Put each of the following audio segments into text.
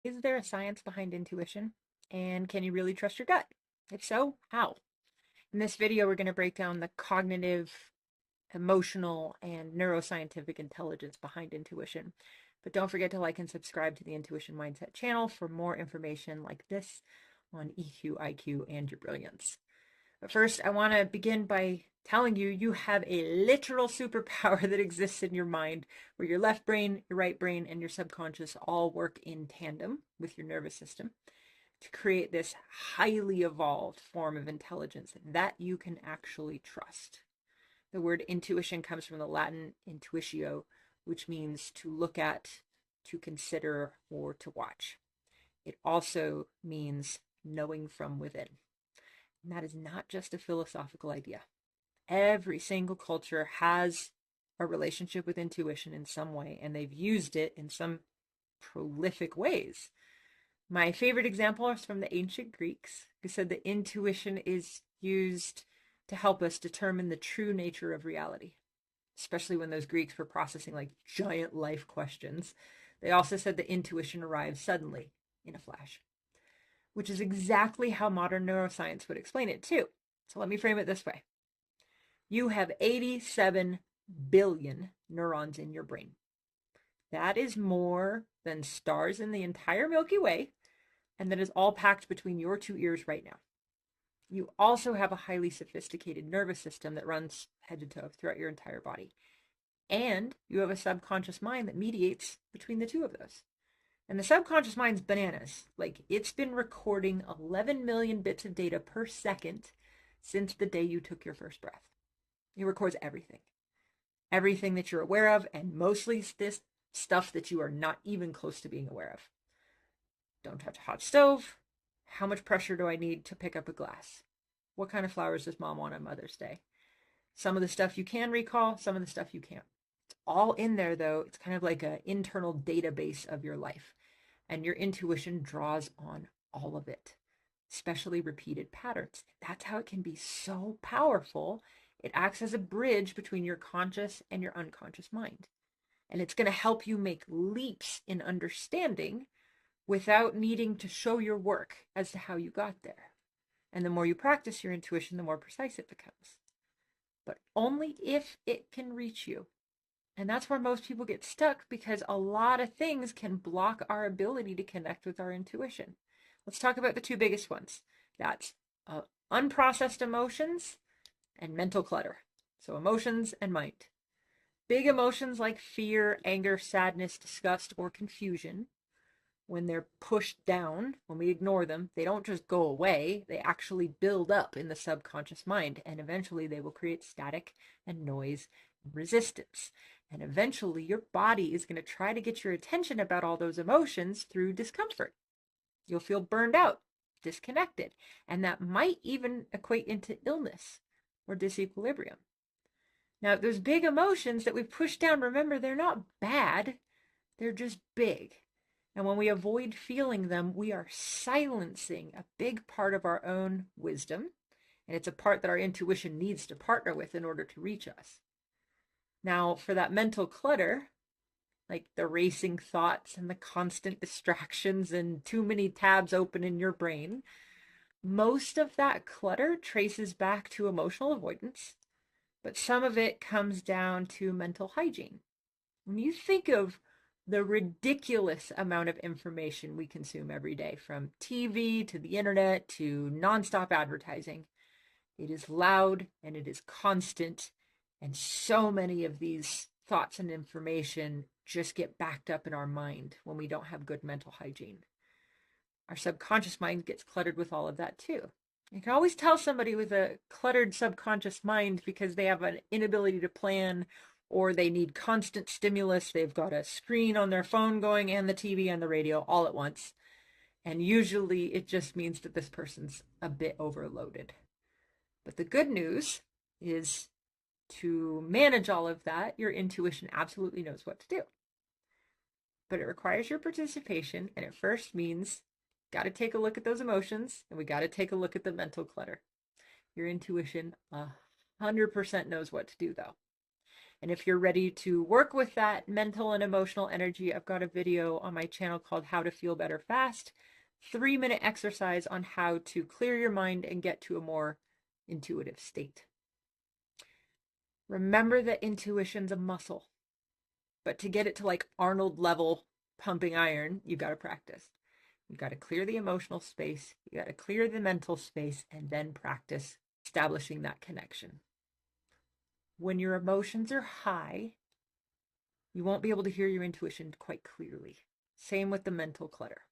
Is there a science behind intuition? And can you really trust your gut? If so, how? In this video, we're going to break down the cognitive, emotional, and neuroscientific intelligence behind intuition. But don't forget to like and subscribe to the Intuition Mindset channel for more information like this on EQ, IQ, and your brilliance. But first, I want to begin by telling you you have a literal superpower that exists in your mind where your left brain, your right brain, and your subconscious all work in tandem with your nervous system to create this highly evolved form of intelligence that you can actually trust. The word intuition comes from the Latin intuitio, which means to look at, to consider, or to watch. It also means knowing from within. And that is not just a philosophical idea. Every single culture has a relationship with intuition in some way, and they've used it in some prolific ways. My favorite example is from the ancient Greeks, who said that intuition is used to help us determine the true nature of reality, especially when those Greeks were processing like giant life questions. They also said that intuition arrives suddenly in a flash, which is exactly how modern neuroscience would explain it too. So let me frame it this way. You have 87 billion neurons in your brain. That is more than stars in the entire Milky Way, and that is all packed between your two ears right now. You also have a highly sophisticated nervous system that runs head to toe throughout your entire body. And you have a subconscious mind that mediates between the two of those. And the subconscious mind's bananas. Like, it's been recording 11 million bits of data per second since the day you took your first breath. It records everything. Everything that you're aware of, and mostly this stuff that you are not even close to being aware of. Don't touch a hot stove. How much pressure do I need to pick up a glass? What kind of flowers does mom want on Mother's Day? Some of the stuff you can recall, some of the stuff you can't. It's all in there, though. It's kind of like an internal database of your life. And your intuition draws on all of it, especially repeated patterns. That's how it can be so powerful. It acts as a bridge between your conscious and your unconscious mind. And it's going to help you make leaps in understanding without needing to show your work as to how you got there. And the more you practice your intuition, the more precise it becomes. But only if it can reach you. And that's where most people get stuck because a lot of things can block our ability to connect with our intuition. Let's talk about the two biggest ones. That's unprocessed emotions and mental clutter. So emotions and mind. Big emotions like fear, anger, sadness, disgust, or confusion, when they're pushed down, when we ignore them, they don't just go away. They actually build up in the subconscious mind, and eventually they will create static and noise and resistance. And eventually your body is going to try to get your attention about all those emotions through discomfort. You'll feel burned out, disconnected, and that might even equate into illness or disequilibrium. Now, those big emotions that we push down, remember, they're not bad, they're just big. And when we avoid feeling them, we are silencing a big part of our own wisdom. And it's a part that our intuition needs to partner with in order to reach us. Now, for that mental clutter, like the racing thoughts and the constant distractions and too many tabs open in your brain, most of that clutter traces back to emotional avoidance, but some of it comes down to mental hygiene. When you think of the ridiculous amount of information we consume every day, from TV to the internet to nonstop advertising, it is loud and it is constant. And so many of these thoughts and information just get backed up in our mind when we don't have good mental hygiene. Our subconscious mind gets cluttered with all of that too. You can always tell somebody with a cluttered subconscious mind because they have an inability to plan or they need constant stimulus. They've got a screen on their phone going and the TV and the radio all at once. And usually it just means that this person's a bit overloaded. But the good news is to manage all of that, your intuition absolutely knows what to do. But it requires your participation, and it first means got to take a look at those emotions, and we got to take a look at the mental clutter. Your intuition 100% knows what to do, though. And if you're ready to work with that mental and emotional energy, I've got a video on my channel called How to Feel Better Fast, 3-minute exercise on how to clear your mind and get to a more intuitive state. Remember that intuition's a muscle, but to get it to like Arnold level pumping iron, you've got to practice. You've got to clear the emotional space, you got to clear the mental space, and then practice establishing that connection. When your emotions are high, you won't be able to hear your intuition quite clearly. Same with the mental clutter.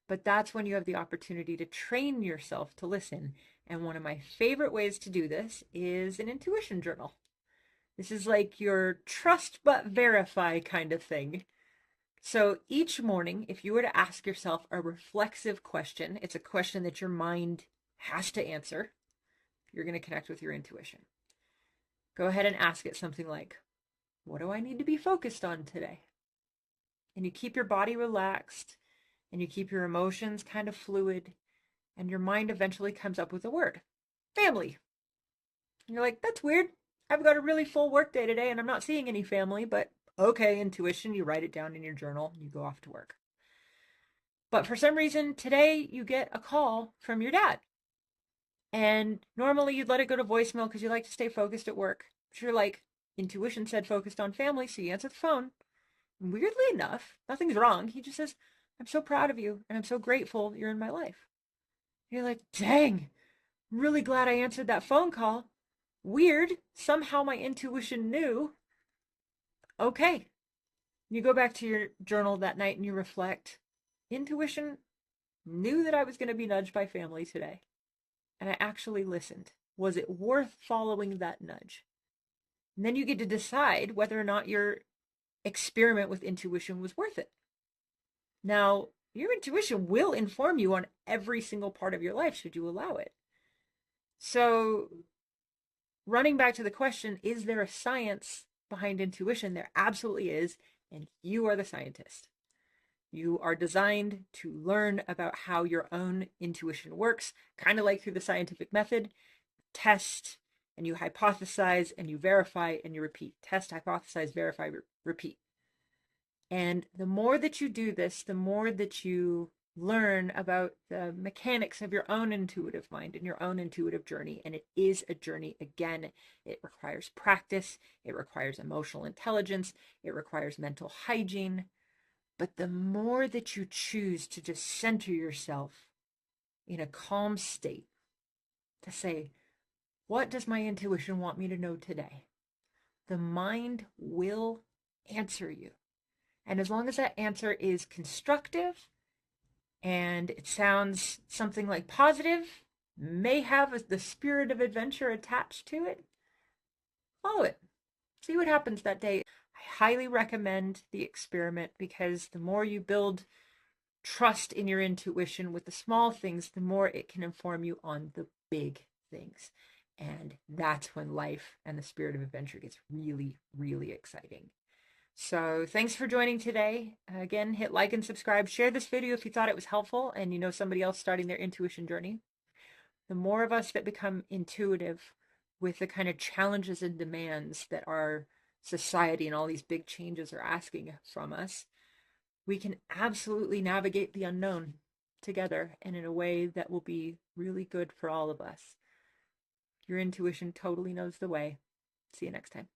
But that's when you have the opportunity to train yourself to listen. And one of my favorite ways to do this is an intuition journal. This is like your trust but verify kind of thing. So each morning, if you were to ask yourself a reflexive question, it's a question that your mind has to answer. You're going to connect with your intuition. Go ahead and ask it something like, what do I need to be focused on today? And you keep your body relaxed and you keep your emotions kind of fluid, and your mind eventually comes up with a word, family. And you're like, that's weird. I've got a really full work day today and I'm not seeing any family, but okay, intuition, you write it down in your journal and you go off to work. But for some reason today you get a call from your dad. And normally you'd let it go to voicemail because you like to stay focused at work. But you're like, intuition said focused on family, so you answer the phone. And weirdly enough, nothing's wrong. He just says, I'm so proud of you and I'm so grateful you're in my life. And you're like, dang, I'm really glad I answered that phone call. Weird. Somehow my intuition knew. Okay. You go back to your journal that night and you reflect. Intuition knew that I was going to be nudged by family today. And I actually listened. Was it worth following that nudge? And then you get to decide whether or not your experiment with intuition was worth it. Now, your intuition will inform you on every single part of your life should you allow it. So, running back to the question, is there a science behind intuition? There absolutely is, and you are the scientist. You are designed to learn about how your own intuition works, kind of like through the scientific method. Test, and you hypothesize, and you verify, and you repeat. Test, hypothesize, verify, repeat. And the more that you do this, the more that you learn about the mechanics of your own intuitive mind and your own intuitive journey. And it is a journey. Again, it requires practice. It requires emotional intelligence. It requires mental hygiene. But the more that you choose to just center yourself in a calm state, to say, what does my intuition want me to know today? The mind will answer you. And as long as that answer is constructive and it sounds something like positive, may have the spirit of adventure attached to it, follow it. See what happens that day. I highly recommend the experiment because the more you build trust in your intuition with the small things, the more it can inform you on the big things. And that's when life and the spirit of adventure gets really, really exciting. So thanks for joining today. Again, hit like and subscribe. Share this video if you thought it was helpful and you know somebody else starting their intuition journey. The more of us that become intuitive with the kind of challenges and demands that our society and all these big changes are asking from us, we can absolutely navigate the unknown together and in a way that will be really good for all of us. Your intuition totally knows the way. See you next time.